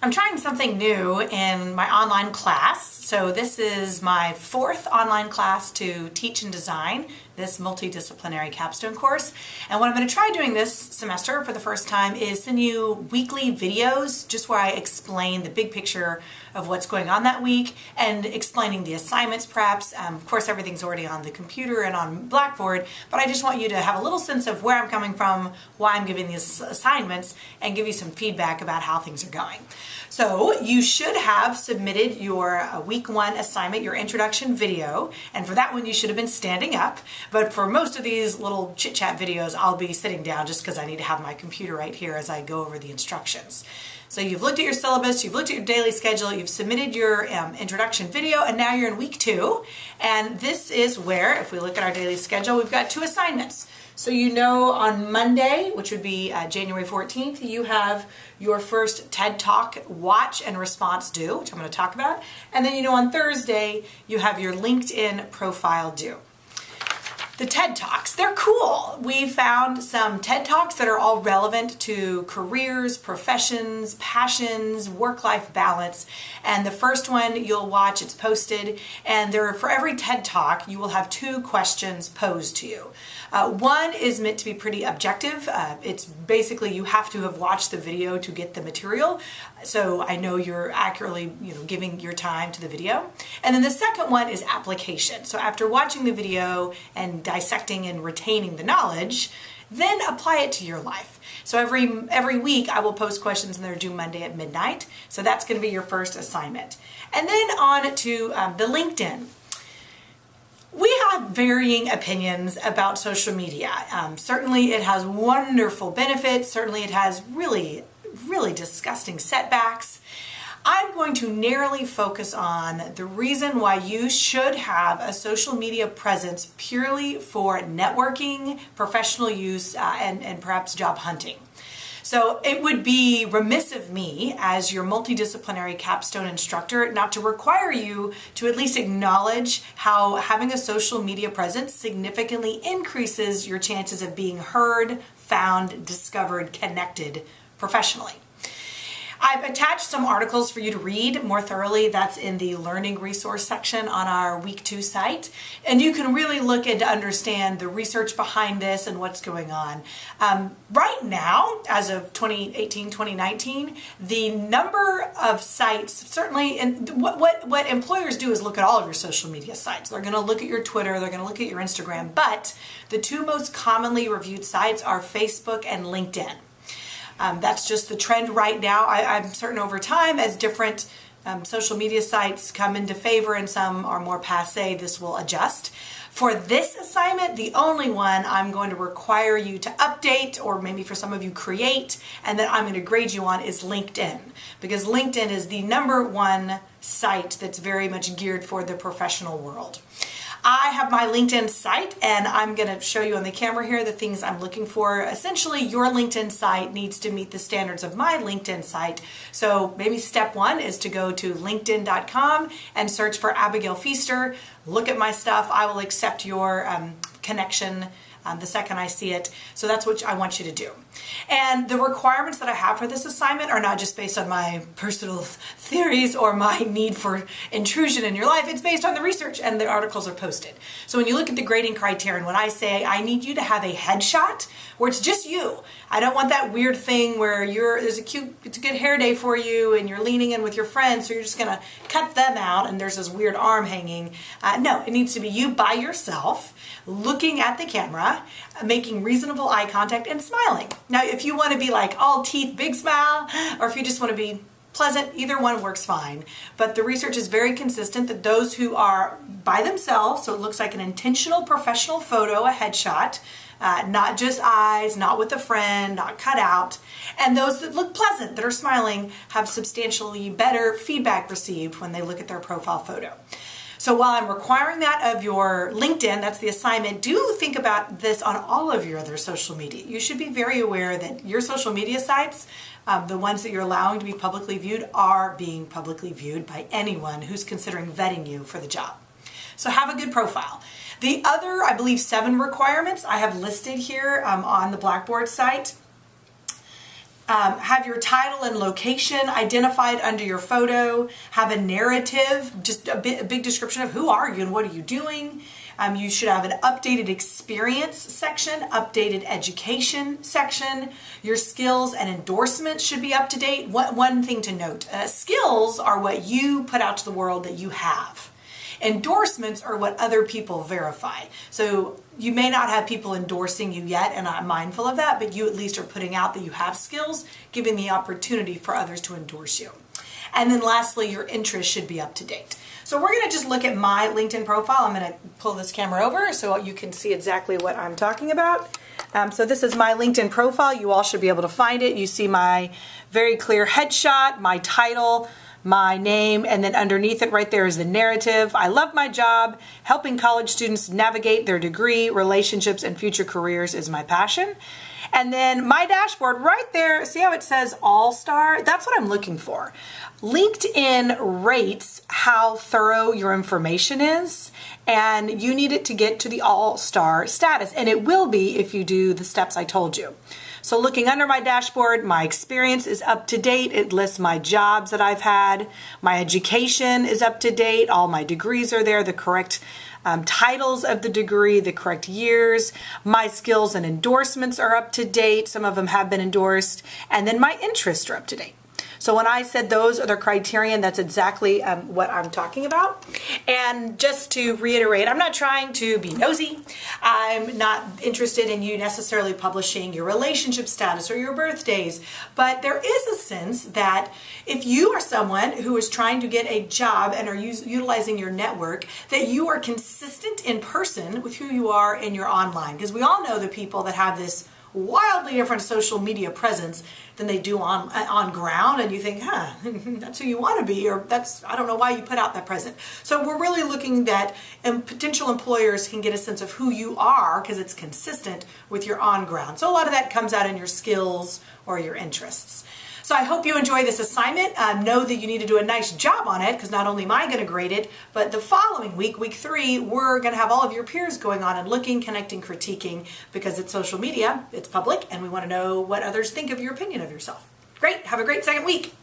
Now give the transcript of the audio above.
I'm trying something new in my online class. So this is my 4th online class to teach and design this multidisciplinary capstone course. And what I'm going to try doing this semester for the first time is send you weekly videos just where I explain the big picture of what's going on that week and explaining the assignments perhaps. Of course, everything's already on the computer and on Blackboard, but I just want you to have a little sense of where I'm coming from, why I'm giving these assignments, and give you some feedback about how things are going. So you should have submitted your week 1 assignment, your introduction video, and for that one you should have been standing up, but for most of these little chit-chat videos I'll be sitting down just because I need to have my computer right here as I go over the instructions. So you've looked at your syllabus, you've looked at your daily schedule, you've submitted your introduction video, and now you're in week 2, and this is where, if we look at our daily schedule, we've got 2 assignments. So you know on Monday, which would be January 14th, you have your first TED Talk watch and response due, which I'm going to talk about. And then you know on Thursday, you have your LinkedIn profile due. The TED Talks, they're cool. We found some TED Talks that are all relevant to careers, professions, passions, work-life balance. And the first one you'll watch, it's posted, and for every TED Talk, you will have 2 questions posed to you. One is meant to be pretty objective. It's basically you have to have watched the video to get the material. So I know you're accurately, giving your time to the video. And then the second one is application. So after watching the video and dissecting and retaining the knowledge, then apply it to your life. So every week I will post questions and they're due Monday at midnight. So that's going to be your first assignment. And then on to the LinkedIn. We have varying opinions about social media. Certainly it has wonderful benefits. Certainly it has really disgusting setbacks. I'm going to narrowly focus on the reason why you should have a social media presence purely for networking, professional use, and perhaps job hunting. So it would be remiss of me as your multidisciplinary capstone instructor not to require you to at least acknowledge how having a social media presence significantly increases your chances of being heard, found, discovered, connected professionally. I've attached some articles for you to read more thoroughly. That's in the learning resource section on our week 2 site. And you can really look and understand the research behind this and what's going on. Right now, as of 2018, 2019, the number of sites, certainly, and what employers do is look at all of your social media sites. They're going to look at your Twitter, they're going to look at your Instagram, but the 2 most commonly reviewed sites are Facebook and LinkedIn. That's just the trend right now. I'm certain over time, as different social media sites come into favor and some are more passé, this will adjust. For this assignment, the only one I'm going to require you to update, or maybe for some of you create, and that I'm going to grade you on is LinkedIn. Because LinkedIn is the #1 site that's very much geared for the professional world. I have my LinkedIn site, and I'm going to show you on the camera here the things I'm looking for. Essentially, your LinkedIn site needs to meet the standards of my LinkedIn site. So maybe step 1 is to go to linkedin.com and search for Abigail Pfiester. Look at my stuff. I will accept your connection the second I see it. So that's what I want you to do. And the requirements that I have for this assignment are not just based on my personal theories or my need for intrusion in your life. It's based on the research, and the articles are posted. So when you look at the grading criterion, when I say I need you to have a headshot where it's just you, I don't want that weird thing where it's a good hair day for you and you're leaning in with your friends, so you're just going to cut them out and there's this weird arm hanging. No, it needs to be you by yourself, looking at the camera, making reasonable eye contact, and smiling. Now, if you want to be like all teeth, big smile, or if you just want to be pleasant, either one works fine. But the research is very consistent that those who are by themselves, so it looks like an intentional professional photo, a headshot, not just eyes, not with a friend, not cut out, and those that look pleasant, that are smiling, have substantially better feedback received when they look at their profile photo. So while I'm requiring that of your LinkedIn, that's the assignment, do think about this on all of your other social media. You should be very aware that your social media sites, the ones that you're allowing to be publicly viewed, are being publicly viewed by anyone who's considering vetting you for the job. So have a good profile. The other, I believe, 7 requirements I have listed here on the Blackboard site. Have your title and location identified under your photo. Have a narrative, just a big description of who are you and what are you doing. You should have an updated experience section, updated education section. Your skills and endorsements should be up to date. One thing to note, skills are what you put out to the world that you have. Endorsements are what other people verify. So you may not have people endorsing you yet, and I'm mindful of that, but you at least are putting out that you have skills, giving the opportunity for others to endorse you. And then lastly, your interests should be up to date. So we're going to just look at my LinkedIn profile. I'm going to pull this camera over so you can see exactly what I'm talking about. So this is my LinkedIn profile. You all should be able to find it. You see my very clear headshot, my title, my name, and then underneath it right there is the narrative. I love my job. Helping college students navigate their degree, relationships, and future careers is my passion. And then my dashboard right there, see how it says All-Star? That's what I'm looking for. LinkedIn rates how thorough your information is, and you need it to get to the All-Star status, and it will be if you do the steps I told you. So looking under my dashboard, my experience is up to date. It lists my jobs that I've had. My education is up to date. All my degrees are there, the correct titles of the degree, the correct years. My skills and endorsements are up to date. Some of them have been endorsed. And then my interests are up to date. So when I said those are the criterion, that's exactly what I'm talking about. And just to reiterate, I'm not trying to be nosy. I'm not interested in you necessarily publishing your relationship status or your birthdays. But there is a sense that if you are someone who is trying to get a job and are utilizing your network, that you are consistent in person with who you are in your online. Because we all know the people that have this wildly different social media presence than they do on ground, and you think, that's who you want to be, or I don't know why you put out that present. So we're really looking that potential employers can get a sense of who you are because it's consistent with your on ground. So a lot of that comes out in your skills or your interests. So I hope you enjoy this assignment. Know that you need to do a nice job on it, because not only am I going to grade it, but the following week, week 3, we're going to have all of your peers going on and looking, connecting, critiquing, because it's social media, it's public, and we want to know what others think of your opinion of yourself. Great. Have a great second week.